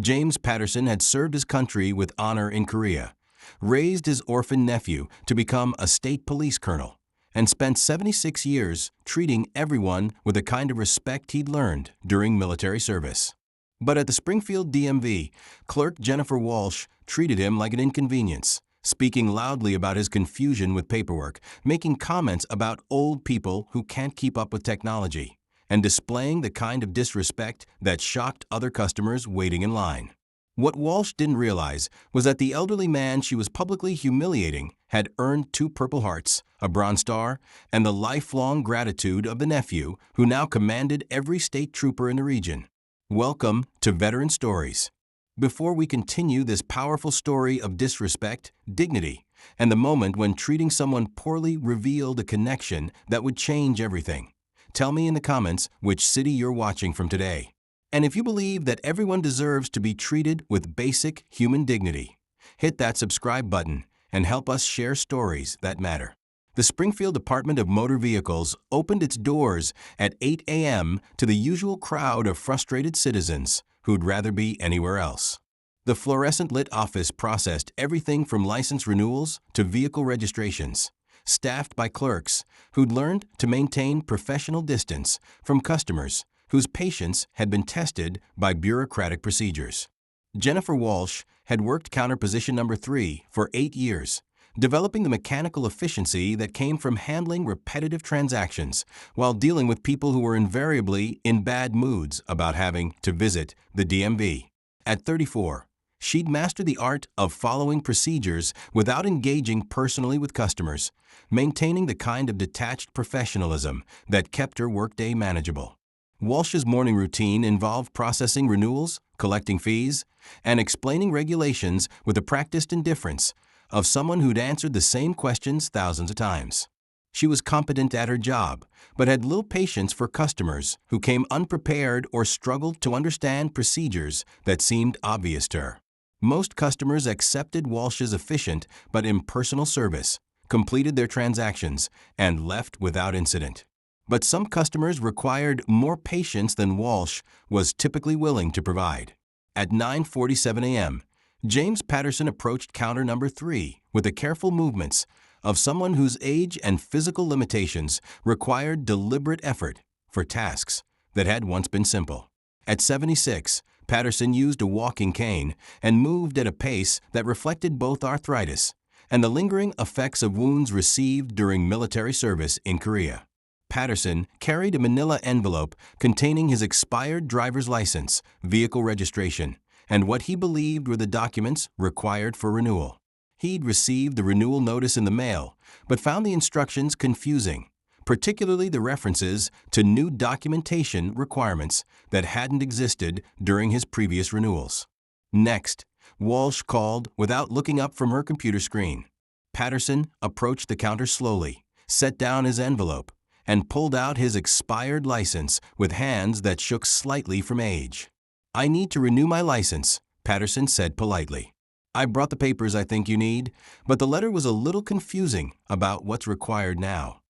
James Patterson had served his country with honor in Korea, raised his orphan nephew to become a state police colonel, and spent 76 years treating everyone with the kind of respect he'd learned during military service. But at the Springfield DMV, clerk Jennifer Walsh treated him like an inconvenience, speaking loudly about his confusion with paperwork, making comments about old people who can't keep up with technology, and displaying the kind of disrespect that shocked other customers waiting in line. What Walsh didn't realize was that the elderly man she was publicly humiliating had earned 2 Purple Hearts, a Bronze Star, and the lifelong gratitude of the nephew who now commanded every state trooper in the region. Welcome to Veteran Stories. Before we continue this powerful story of disrespect, dignity, and the moment when treating someone poorly revealed a connection that would change everything, tell me in the comments which city you're watching from today. And if you believe that everyone deserves to be treated with basic human dignity, hit that subscribe button and help us share stories that matter. The Springfield Department of Motor Vehicles opened its doors at 8 a.m. to the usual crowd of frustrated citizens who'd rather be anywhere else. The fluorescent-lit office processed everything from license renewals to vehicle registrations, staffed by clerks who'd learned to maintain professional distance from customers whose patience had been tested by bureaucratic procedures. Jennifer Walsh had worked counter position number 3 for 8 years, developing the mechanical efficiency that came from handling repetitive transactions while dealing with people who were invariably in bad moods about having to visit the DMV. At 34, she'd mastered the art of following procedures without engaging personally with customers, maintaining the kind of detached professionalism that kept her workday manageable. Walsh's morning routine involved processing renewals, collecting fees, and explaining regulations with the practiced indifference of someone who'd answered the same questions thousands of times. She was competent at her job, but had little patience for customers who came unprepared or struggled to understand procedures that seemed obvious to her. Most customers accepted Walsh's efficient but impersonal service, completed their transactions, and left without incident. But some customers required more patience than Walsh was typically willing to provide. At 9:47 a.m., James Patterson approached counter number 3 with the careful movements of someone whose age and physical limitations required deliberate effort for tasks that had once been simple. At 76, Patterson used a walking cane and moved at a pace that reflected both arthritis and the lingering effects of wounds received during military service in Korea. Patterson carried a manila envelope containing his expired driver's license, vehicle registration, and what he believed were the documents required for renewal. He'd received the renewal notice in the mail, but found the instructions confusing, particularly the references to new documentation requirements that hadn't existed during his previous renewals. Next, Walsh called without looking up from her computer screen. Patterson approached the counter slowly, set down his envelope, and pulled out his expired license with hands that shook slightly from age. "I need to renew my license," Patterson said politely. "I brought the papers I think you need, but the letter was a little confusing about what's required now."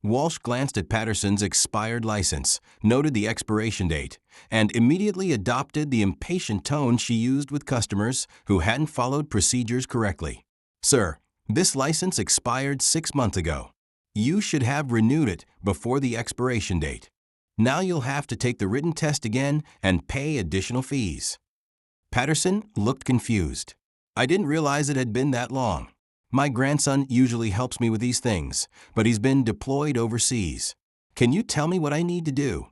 Walsh glanced at Patterson's expired license, noted the expiration date, and immediately adopted the impatient tone she used with customers who hadn't followed procedures correctly. "Sir, this license expired 6 months ago. You should have renewed it before the expiration date. Now you'll have to take the written test again and pay additional fees." Patterson looked confused. "I didn't realize it had been that long. My grandson usually helps me with these things, but he's been deployed overseas. Can you tell me what I need to do?"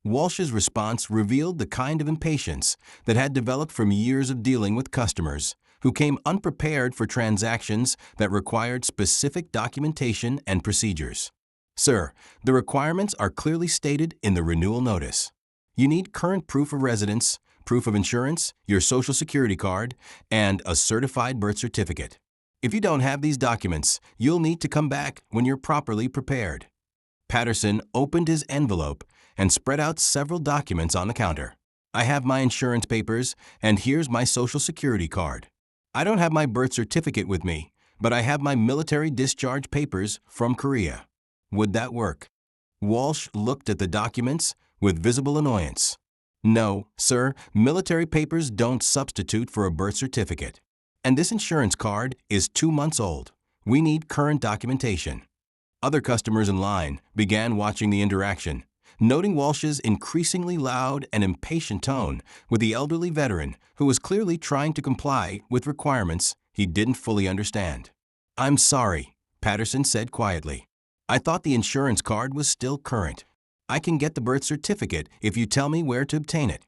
Walsh's response revealed the kind of impatience that had developed from years of dealing with customers who came unprepared for transactions that required specific documentation and procedures. "Sir, the requirements are clearly stated in the renewal notice. You need current proof of residence, proof of insurance, your social security card, and a certified birth certificate. If you don't have these documents, you'll need to come back when you're properly prepared." Patterson opened his envelope and spread out several documents on the counter. "I have my insurance papers, and here's my social security card. I don't have my birth certificate with me, but I have my military discharge papers from Korea. Would that work?" Walsh looked at the documents with visible annoyance. No, sir, military papers don't substitute for a birth certificate. And this insurance card is 2 months old. We need current documentation. Other customers in line began watching the interaction, noting Walsh's increasingly loud and impatient tone with the elderly veteran who was clearly trying to comply with requirements he didn't fully understand. "I'm sorry," Patterson said quietly. "I thought the insurance card was still current. I can get the birth certificate if you tell me where to obtain it."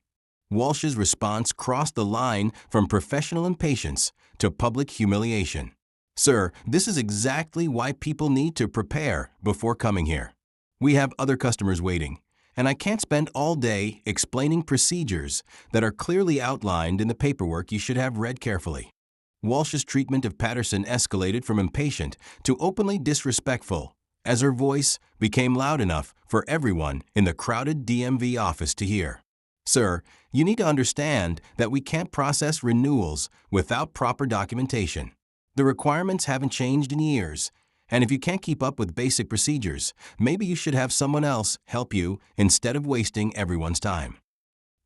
Walsh's response crossed the line from professional impatience to public humiliation. "Sir, this is exactly why people need to prepare before coming here. We have other customers waiting, and I can't spend all day explaining procedures that are clearly outlined in the paperwork you should have read carefully." Walsh's treatment of Patterson escalated from impatient to openly disrespectful as her voice became loud enough for everyone in the crowded DMV office to hear. "Sir, you need to understand that we can't process renewals without proper documentation. The requirements haven't changed in years, and if you can't keep up with basic procedures, maybe you should have someone else help you instead of wasting everyone's time."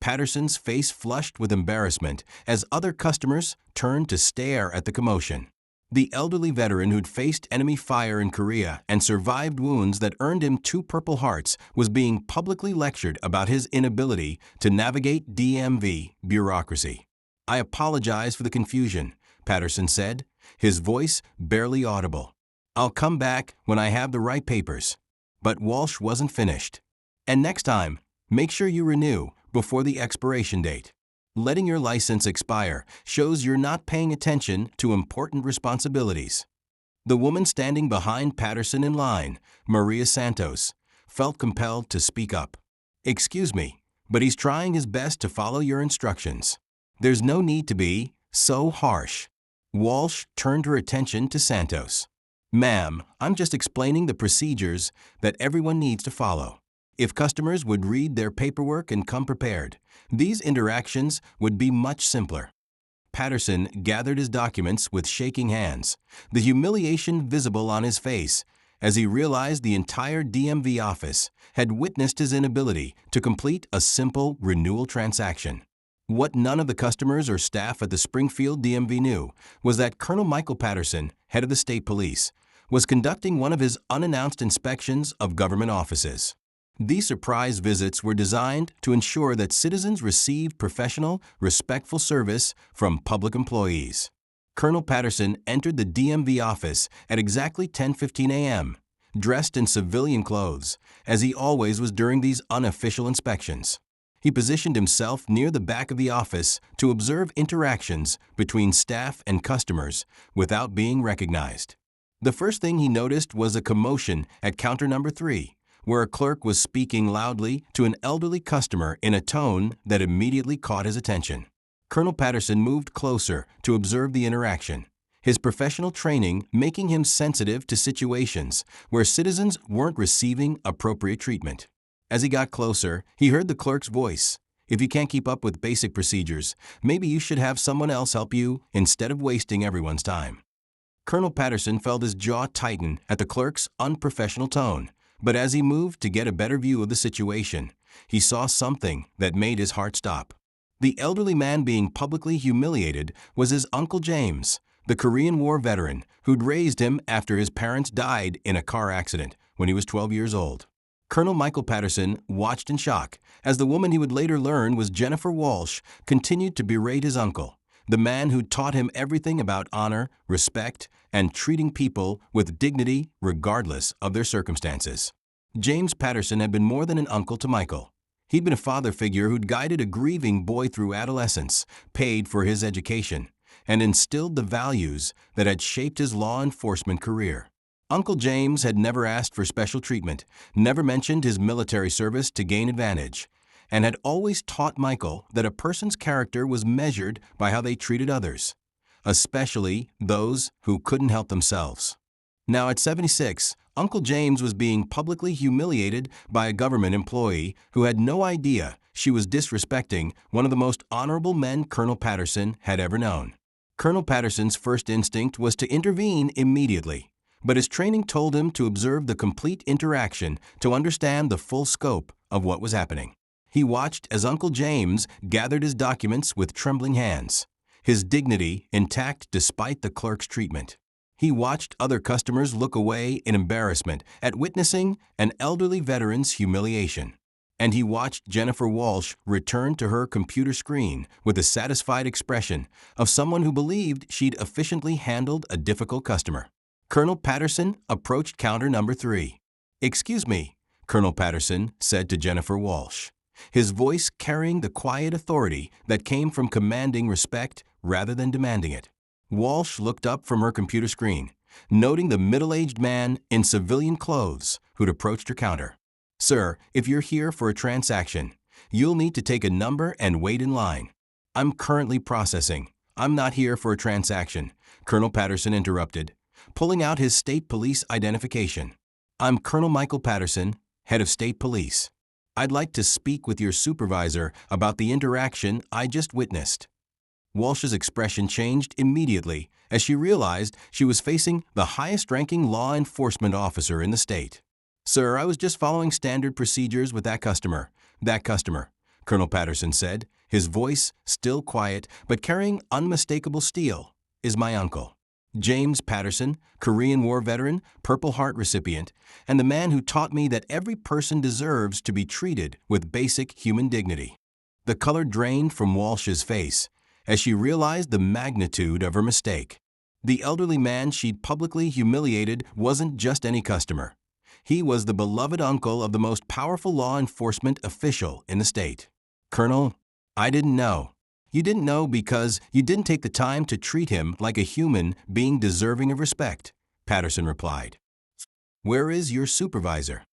Patterson's face flushed with embarrassment as other customers turned to stare at the commotion. The elderly veteran who'd faced enemy fire in Korea and survived wounds that earned him 2 Purple Hearts was being publicly lectured about his inability to navigate DMV bureaucracy. "I apologize for the confusion," Patterson said, his voice barely audible. "I'll come back when I have the right papers." But Walsh wasn't finished. "And next time, make sure you renew before the expiration date. Letting your license expire shows you're not paying attention to important responsibilities." The woman standing behind Patterson in line, Maria Santos, felt compelled to speak up. "Excuse me, but he's trying his best to follow your instructions. There's no need to be so harsh." Walsh turned her attention to Santos. "Ma'am, I'm just explaining the procedures that everyone needs to follow. If customers would read their paperwork and come prepared, these interactions would be much simpler." Patterson gathered his documents with shaking hands, the humiliation visible on his face as he realized the entire DMV office had witnessed his inability to complete a simple renewal transaction. What none of the customers or staff at the Springfield DMV knew was that Colonel Michael Patterson, head of the state police, was conducting one of his unannounced inspections of government offices. These surprise visits were designed to ensure that citizens received professional, respectful service from public employees. Colonel Patterson entered the DMV office at exactly 10:15 a.m., dressed in civilian clothes, as he always was during these unofficial inspections. He positioned himself near the back of the office to observe interactions between staff and customers without being recognized. The first thing he noticed was a commotion at counter number 3, where a clerk was speaking loudly to an elderly customer in a tone that immediately caught his attention. Colonel Patterson moved closer to observe the interaction, his professional training making him sensitive to situations where citizens weren't receiving appropriate treatment. As he got closer, he heard the clerk's voice. "If you can't keep up with basic procedures, maybe you should have someone else help you instead of wasting everyone's time." Colonel Patterson felt his jaw tighten at the clerk's unprofessional tone. But as he moved to get a better view of the situation, he saw something that made his heart stop. The elderly man being publicly humiliated was his Uncle James, the Korean War veteran who'd raised him after his parents died in a car accident when he was 12 years old. Colonel Michael Patterson watched in shock as the woman he would later learn was Jennifer Walsh continued to berate his uncle, the man who'd taught him everything about honor, respect, and treating people with dignity regardless of their circumstances. James Patterson had been more than an uncle to Michael. He'd been a father figure who'd guided a grieving boy through adolescence, paid for his education, and instilled the values that had shaped his law enforcement career. Uncle James had never asked for special treatment, never mentioned his military service to gain advantage, and had always taught Michael that a person's character was measured by how they treated others, especially those who couldn't help themselves. Now at 76, Uncle James was being publicly humiliated by a government employee who had no idea she was disrespecting one of the most honorable men Colonel Patterson had ever known. Colonel Patterson's first instinct was to intervene immediately, but his training told him to observe the complete interaction to understand the full scope of what was happening. He watched as Uncle James gathered his documents with trembling hands, his dignity intact despite the clerk's treatment. He watched other customers look away in embarrassment at witnessing an elderly veteran's humiliation. And he watched Jennifer Walsh return to her computer screen with a satisfied expression of someone who believed she'd efficiently handled a difficult customer. Colonel Patterson approached counter number 3. "Excuse me," Colonel Patterson said to Jennifer Walsh, his voice carrying the quiet authority that came from commanding respect rather than demanding it. Walsh looked up from her computer screen, noting the middle-aged man in civilian clothes who'd approached her counter. "Sir, if you're here for a transaction, you'll need to take a number and wait in line." "I'm currently processing. I'm not here for a transaction," Colonel Patterson interrupted, pulling out his state police identification. "I'm Colonel Michael Patterson, head of state police. I'd like to speak with your supervisor about the interaction I just witnessed." Walsh's expression changed immediately as she realized she was facing the highest-ranking law enforcement officer in the state. "Sir, I was just following standard procedures with that customer." "That customer," Colonel Patterson said, his voice still quiet but carrying unmistakable steel, "is my uncle. James Patterson, Korean War veteran, Purple Heart recipient, and the man who taught me that every person deserves to be treated with basic human dignity." The color drained from Walsh's face as she realized the magnitude of her mistake. The elderly man she'd publicly humiliated wasn't just any customer. He was the beloved uncle of the most powerful law enforcement official in the state. "Colonel, I didn't know." "You didn't know because you didn't take the time to treat him like a human being deserving of respect," Patterson replied. "Where is your supervisor?"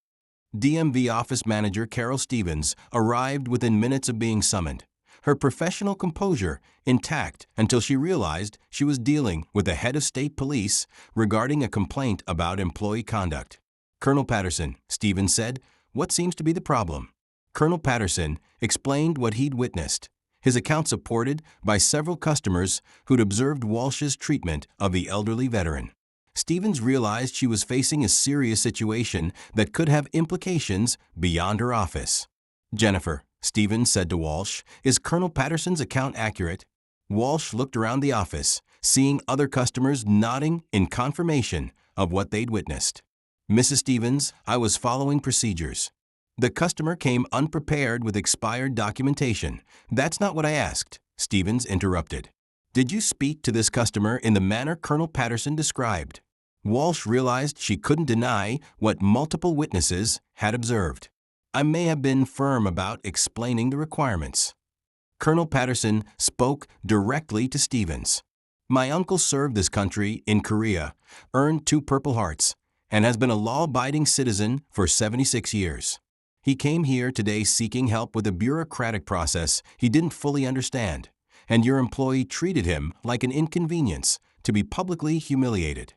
DMV office manager Carol Stevens arrived within minutes of being summoned, her professional composure intact until she realized she was dealing with the head of state police regarding a complaint about employee conduct. "Colonel Patterson," Stevens said, "what seems to be the problem?" Colonel Patterson explained what he'd witnessed, his account supported by several customers who'd observed Walsh's treatment of the elderly veteran. Stevens realized she was facing a serious situation that could have implications beyond her office. "Jennifer," Stevens said to Walsh, "is Colonel Patterson's account accurate?" Walsh looked around the office, seeing other customers nodding in confirmation of what they'd witnessed. "Mrs. Stevens, I was following procedures." The customer came unprepared with expired documentation. "That's not what I asked," Stevens interrupted. "Did you speak to this customer in the manner Colonel Patterson described?" Walsh realized she couldn't deny what multiple witnesses had observed. "I may have been firm about explaining the requirements." Colonel Patterson spoke directly to Stevens. "My uncle served this country in Korea, earned 2 Purple Hearts, and has been a law-abiding citizen for 76 years. He came here today seeking help with a bureaucratic process he didn't fully understand, and your employee treated him like an inconvenience to be publicly humiliated."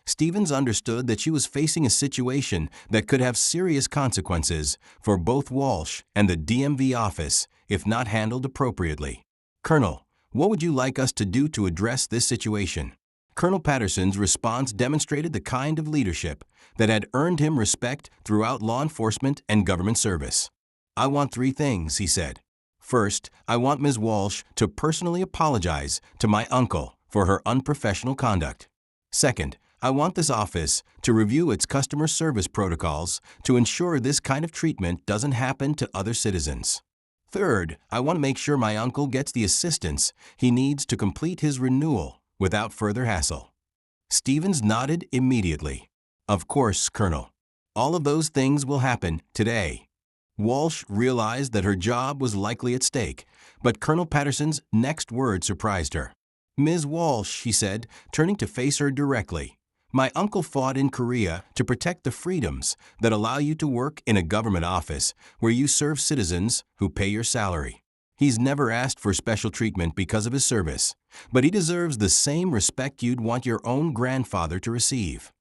Stevens understood that she was facing a situation that could have serious consequences for both Walsh and the DMV office if not handled appropriately. "Colonel, what would you like us to do to address this situation?" Colonel Patterson's response demonstrated the kind of leadership that had earned him respect throughout law enforcement and government service. "I want 3 things," he said. "First, I want Ms. Walsh to personally apologize to my uncle for her unprofessional conduct. Second, I want this office to review its customer service protocols to ensure this kind of treatment doesn't happen to other citizens. Third, I want to make sure my uncle gets the assistance he needs to complete his renewal without further hassle." Stevens nodded immediately. "Of course, Colonel. All of those things will happen today." Walsh realized that her job was likely at stake, but Colonel Patterson's next word surprised her. "Ms. Walsh," he said, turning to face her directly, "my uncle fought in Korea to protect the freedoms that allow you to work in a government office where you serve citizens who pay your salary. He's never asked for special treatment because of his service, but he deserves the same respect you'd want your own grandfather to receive."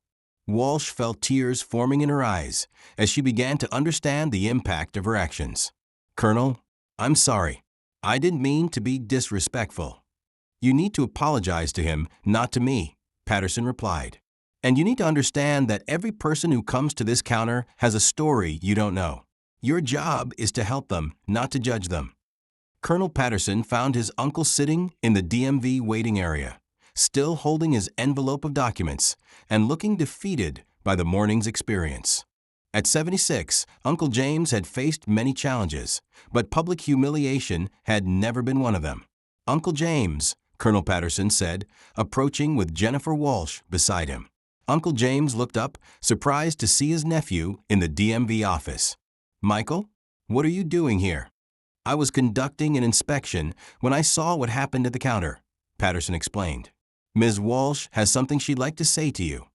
Walsh felt tears forming in her eyes as she began to understand the impact of her actions. "Colonel, I'm sorry. I didn't mean to be disrespectful." "You need to apologize to him, not to me," Patterson replied. "And you need to understand that every person who comes to this counter has a story you don't know. Your job is to help them, not to judge them. Colonel Patterson found his uncle sitting in the DMV waiting area, still holding his envelope of documents and looking defeated by the morning's experience. At 76, Uncle James had faced many challenges, but public humiliation had never been one of them. "Uncle James," Colonel Patterson said, approaching with Jennifer Walsh beside him. Uncle James looked up, surprised to see his nephew in the DMV office. "Michael, what are you doing here?" "I was conducting an inspection when I saw what happened at the counter," Patterson explained. "Ms. Walsh has something she'd like to say to you."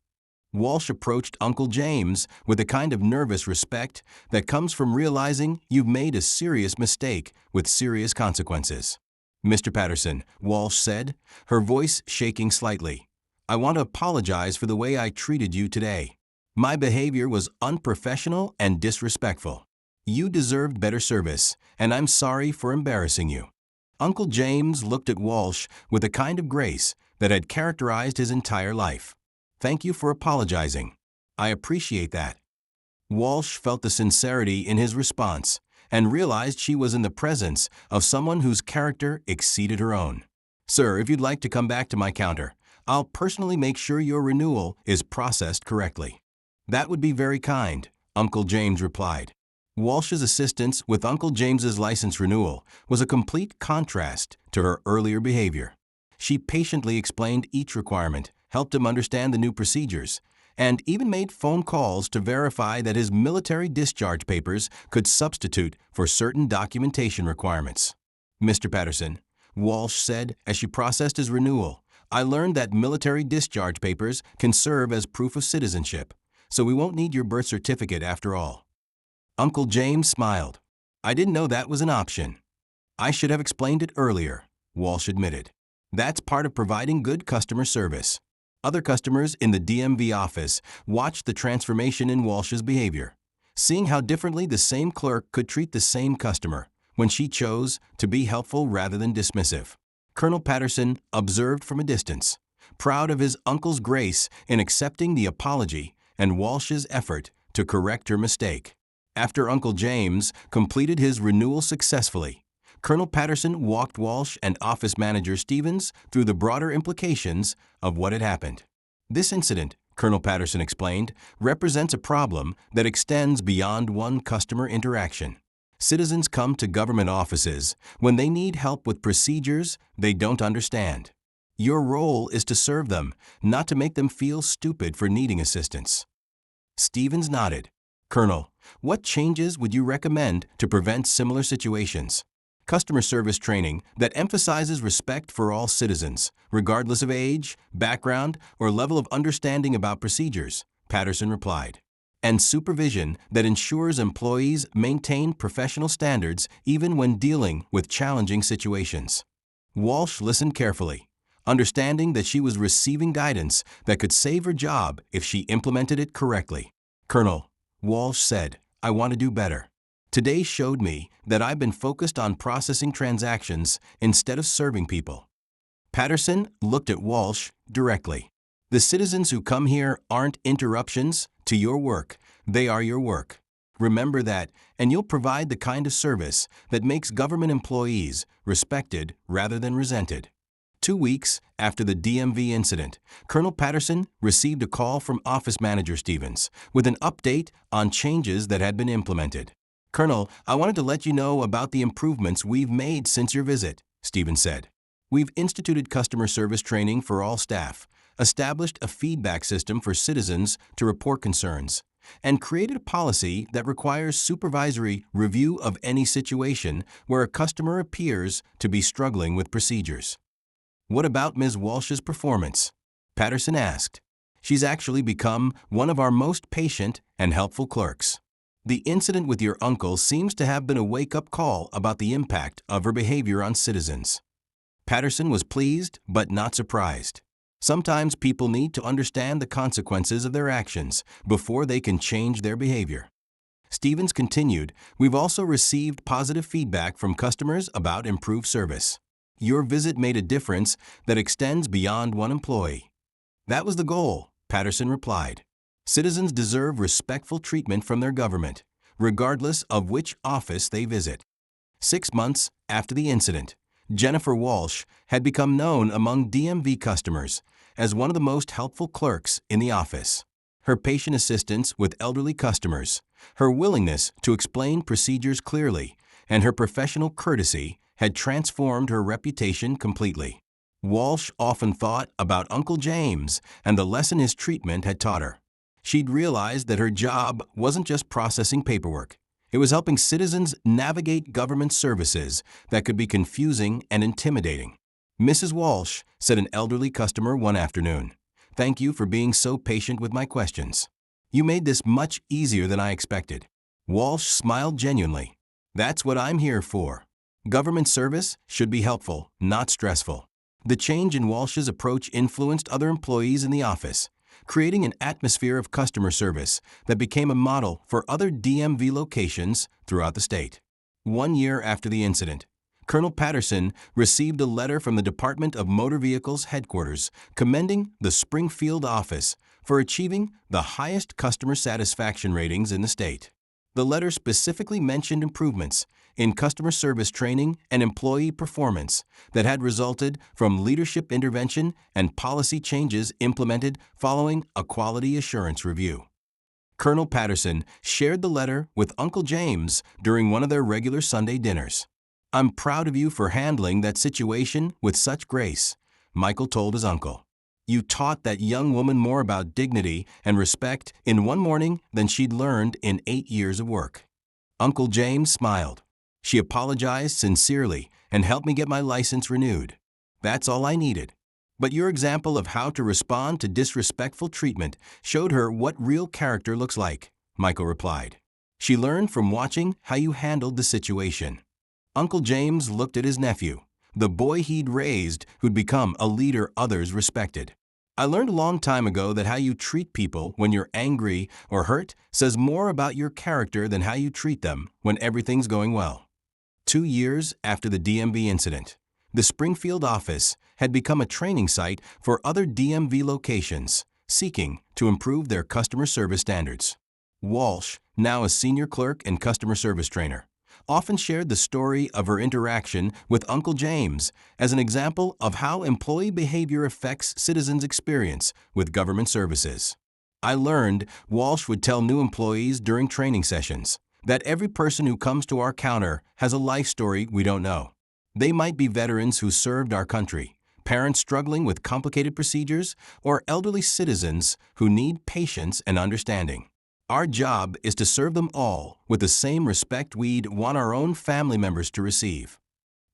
Walsh approached Uncle James with a kind of nervous respect that comes from realizing you've made a serious mistake with serious consequences. "Mr. Patterson," Walsh said, her voice shaking slightly, "I want to apologize for the way I treated you today. My behavior was unprofessional and disrespectful. You deserved better service, and I'm sorry for embarrassing you." Uncle James looked at Walsh with a kind of grace that had characterized his entire life. "Thank you for apologizing. I appreciate that." Walsh felt the sincerity in his response and realized she was in the presence of someone whose character exceeded her own. "Sir, if you'd like to come back to my counter, I'll personally make sure your renewal is processed correctly." "That would be very kind," Uncle James replied. Walsh's assistance with Uncle James's license renewal was a complete contrast to her earlier behavior. She patiently explained each requirement, helped him understand the new procedures, and even made phone calls to verify that his military discharge papers could substitute for certain documentation requirements. "Mr. Patterson," Walsh said as she processed his renewal, "I learned that military discharge papers can serve as proof of citizenship, so we won't need your birth certificate after all." Uncle James smiled. "I didn't know that was an option." "I should have explained it earlier," Walsh admitted. "That's part of providing good customer service." Other customers in the DMV office watched the transformation in Walsh's behavior, seeing how differently the same clerk could treat the same customer when she chose to be helpful rather than dismissive. Colonel Patterson observed from a distance, proud of his uncle's grace in accepting the apology and Walsh's effort to correct her mistake. After Uncle James completed his renewal successfully, Colonel Patterson walked Walsh and Office Manager Stevens through the broader implications of what had happened. "This incident," Colonel Patterson explained, "represents a problem that extends beyond one customer interaction. Citizens come to government offices when they need help with procedures they don't understand. Your role is to serve them, not to make them feel stupid for needing assistance." Stevens nodded. "Colonel, what changes would you recommend to prevent similar situations?" "Customer service training that emphasizes respect for all citizens, regardless of age, background, or level of understanding about procedures," Patterson replied. "And supervision that ensures employees maintain professional standards even when dealing with challenging situations." Walsh listened carefully, understanding that she was receiving guidance that could save her job if she implemented it correctly. "Colonel," Walsh said, "I want to do better. Today showed me that I've been focused on processing transactions instead of serving people." Patterson looked at Walsh directly. "The citizens who come here aren't interruptions to your work. They are your work. Remember that, and you'll provide the kind of service that makes government employees respected rather than resented." 2 weeks after the DMV incident, Colonel Patterson received a call from Office Manager Stevens with an update on changes that had been implemented. "Colonel, I wanted to let you know about the improvements we've made since your visit," Stevens said. "We've instituted customer service training for all staff, established a feedback system for citizens to report concerns, and created a policy that requires supervisory review of any situation where a customer appears to be struggling with procedures." "What about Ms. Walsh's performance?" Patterson asked. "She's actually become one of our most patient and helpful clerks." "The incident with your uncle seems to have been a wake-up call about the impact of her behavior on citizens." Patterson was pleased but not surprised. Sometimes people need to understand the consequences of their actions before they can change their behavior. Stevens continued, "We've also received positive feedback from customers about improved service. Your visit made a difference that extends beyond one employee." "That was the goal," Patterson replied. "Citizens deserve respectful treatment from their government. regardless of which office they visit. 6 months after the incident, Jennifer Walsh had become known among DMV customers as one of the most helpful clerks in the office. Her patient assistance with elderly customers, her willingness to explain procedures clearly, and her professional courtesy had transformed her reputation completely. Walsh often thought about Uncle James and the lesson his treatment had taught her. She'd realized that her job wasn't just processing paperwork. It was helping citizens navigate government services that could be confusing and intimidating. "Mrs. Walsh," said an elderly customer one afternoon, "thank you for being so patient with my questions. You made this much easier than I expected." Walsh smiled genuinely. "That's what I'm here for. Government service should be helpful, not stressful." The change in Walsh's approach influenced other employees in the office, creating an atmosphere of customer service that became a model for other DMV locations throughout the state. 1 year after the incident, Colonel Patterson received a letter from the Department of Motor Vehicles headquarters commending the Springfield office for achieving the highest customer satisfaction ratings in the state. The letter specifically mentioned improvements in customer service training and employee performance that had resulted from leadership intervention and policy changes implemented following a quality assurance review. Colonel Patterson shared the letter with Uncle James during one of their regular Sunday dinners. "I'm proud of you for handling that situation with such grace," Michael told his uncle. "You taught that young woman more about dignity and respect in one morning than she'd learned in 8 years of work." Uncle James smiled. "She apologized sincerely and helped me get my license renewed. That's all I needed. But your example of how to respond to disrespectful treatment showed her what real character looks like," Michael replied. "She learned from watching how you handled the situation." Uncle James looked at his nephew, the boy he'd raised who'd become a leader others respected. "I learned a long time ago that how you treat people when you're angry or hurt says more about your character than how you treat them when everything's going well." 2 years after the DMV incident, the Springfield office had become a training site for other DMV locations seeking to improve their customer service standards. Walsh, now a senior clerk and customer service trainer, often shared the story of her interaction with Uncle James as an example of how employee behavior affects citizens' experience with government services. "I learned," Walsh would tell new employees during training sessions, "that every person who comes to our counter has a life story we don't know. They might be veterans who served our country, parents struggling with complicated procedures, or elderly citizens who need patience and understanding. Our job is to serve them all with the same respect we'd want our own family members to receive."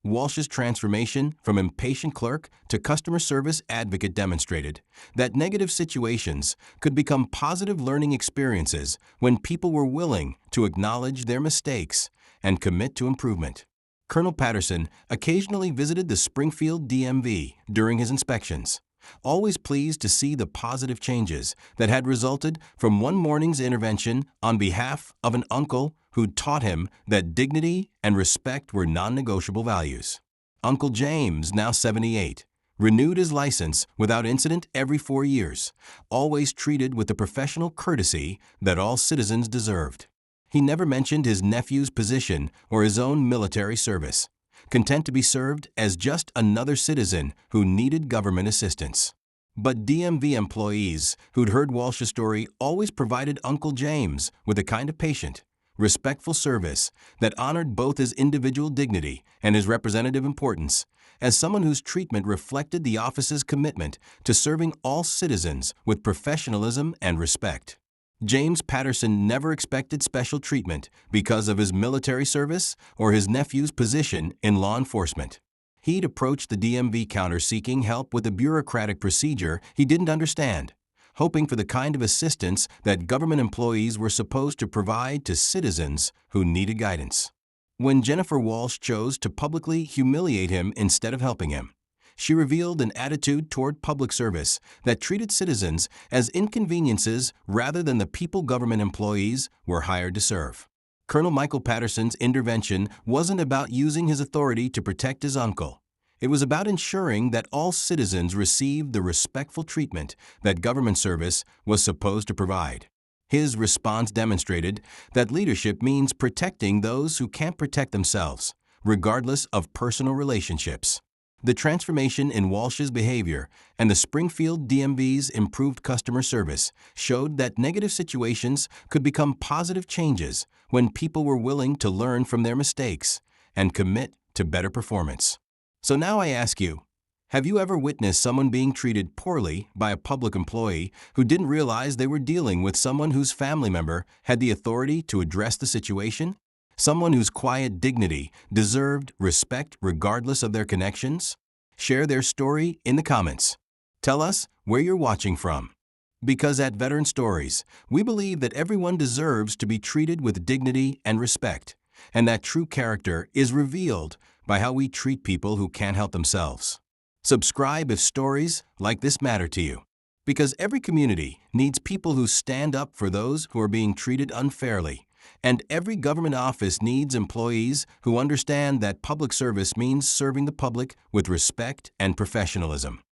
Walsh's transformation from impatient clerk to customer service advocate demonstrated that negative situations could become positive learning experiences when people were willing to acknowledge their mistakes and commit to improvement. Colonel Patterson occasionally visited the Springfield DMV during his inspections, always pleased to see the positive changes that had resulted from one morning's intervention on behalf of an uncle who'd taught him that dignity and respect were non-negotiable values. Uncle James, now 78, renewed his license without incident every 4 years, always treated with the professional courtesy that all citizens deserved. He never mentioned his nephew's position or his own military service, content to be served as just another citizen who needed government assistance. But DMV employees who'd heard Walsh's story always provided Uncle James with a kind of patient, respectful service that honored both his individual dignity and his representative importance, as someone whose treatment reflected the office's commitment to serving all citizens with professionalism and respect. James Patterson never expected special treatment because of his military service or his nephew's position in law enforcement. He'd approached the DMV counter seeking help with a bureaucratic procedure he didn't understand, hoping for the kind of assistance that government employees were supposed to provide to citizens who needed guidance. When Jennifer Walsh chose to publicly humiliate him instead of helping him, she revealed an attitude toward public service that treated citizens as inconveniences rather than the people government employees were hired to serve. Colonel Michael Patterson's intervention wasn't about using his authority to protect his uncle. It was about ensuring that all citizens received the respectful treatment that government service was supposed to provide. His response demonstrated that leadership means protecting those who can't protect themselves, regardless of personal relationships. The transformation in Walsh's behavior and the Springfield DMV's improved customer service showed that negative situations could become positive changes when people were willing to learn from their mistakes and commit to better performance. So now I ask you, have you ever witnessed someone being treated poorly by a public employee who didn't realize they were dealing with someone whose family member had the authority to address the situation? Someone whose quiet dignity deserved respect regardless of their connections? Share their story in the comments. Tell us where you're watching from. Because at Veteran Stories, we believe that everyone deserves to be treated with dignity and respect, and that true character is revealed by how we treat people who can't help themselves. Subscribe if stories like this matter to you, because every community needs people who stand up for those who are being treated unfairly. And every government office needs employees who understand that public service means serving the public with respect and professionalism.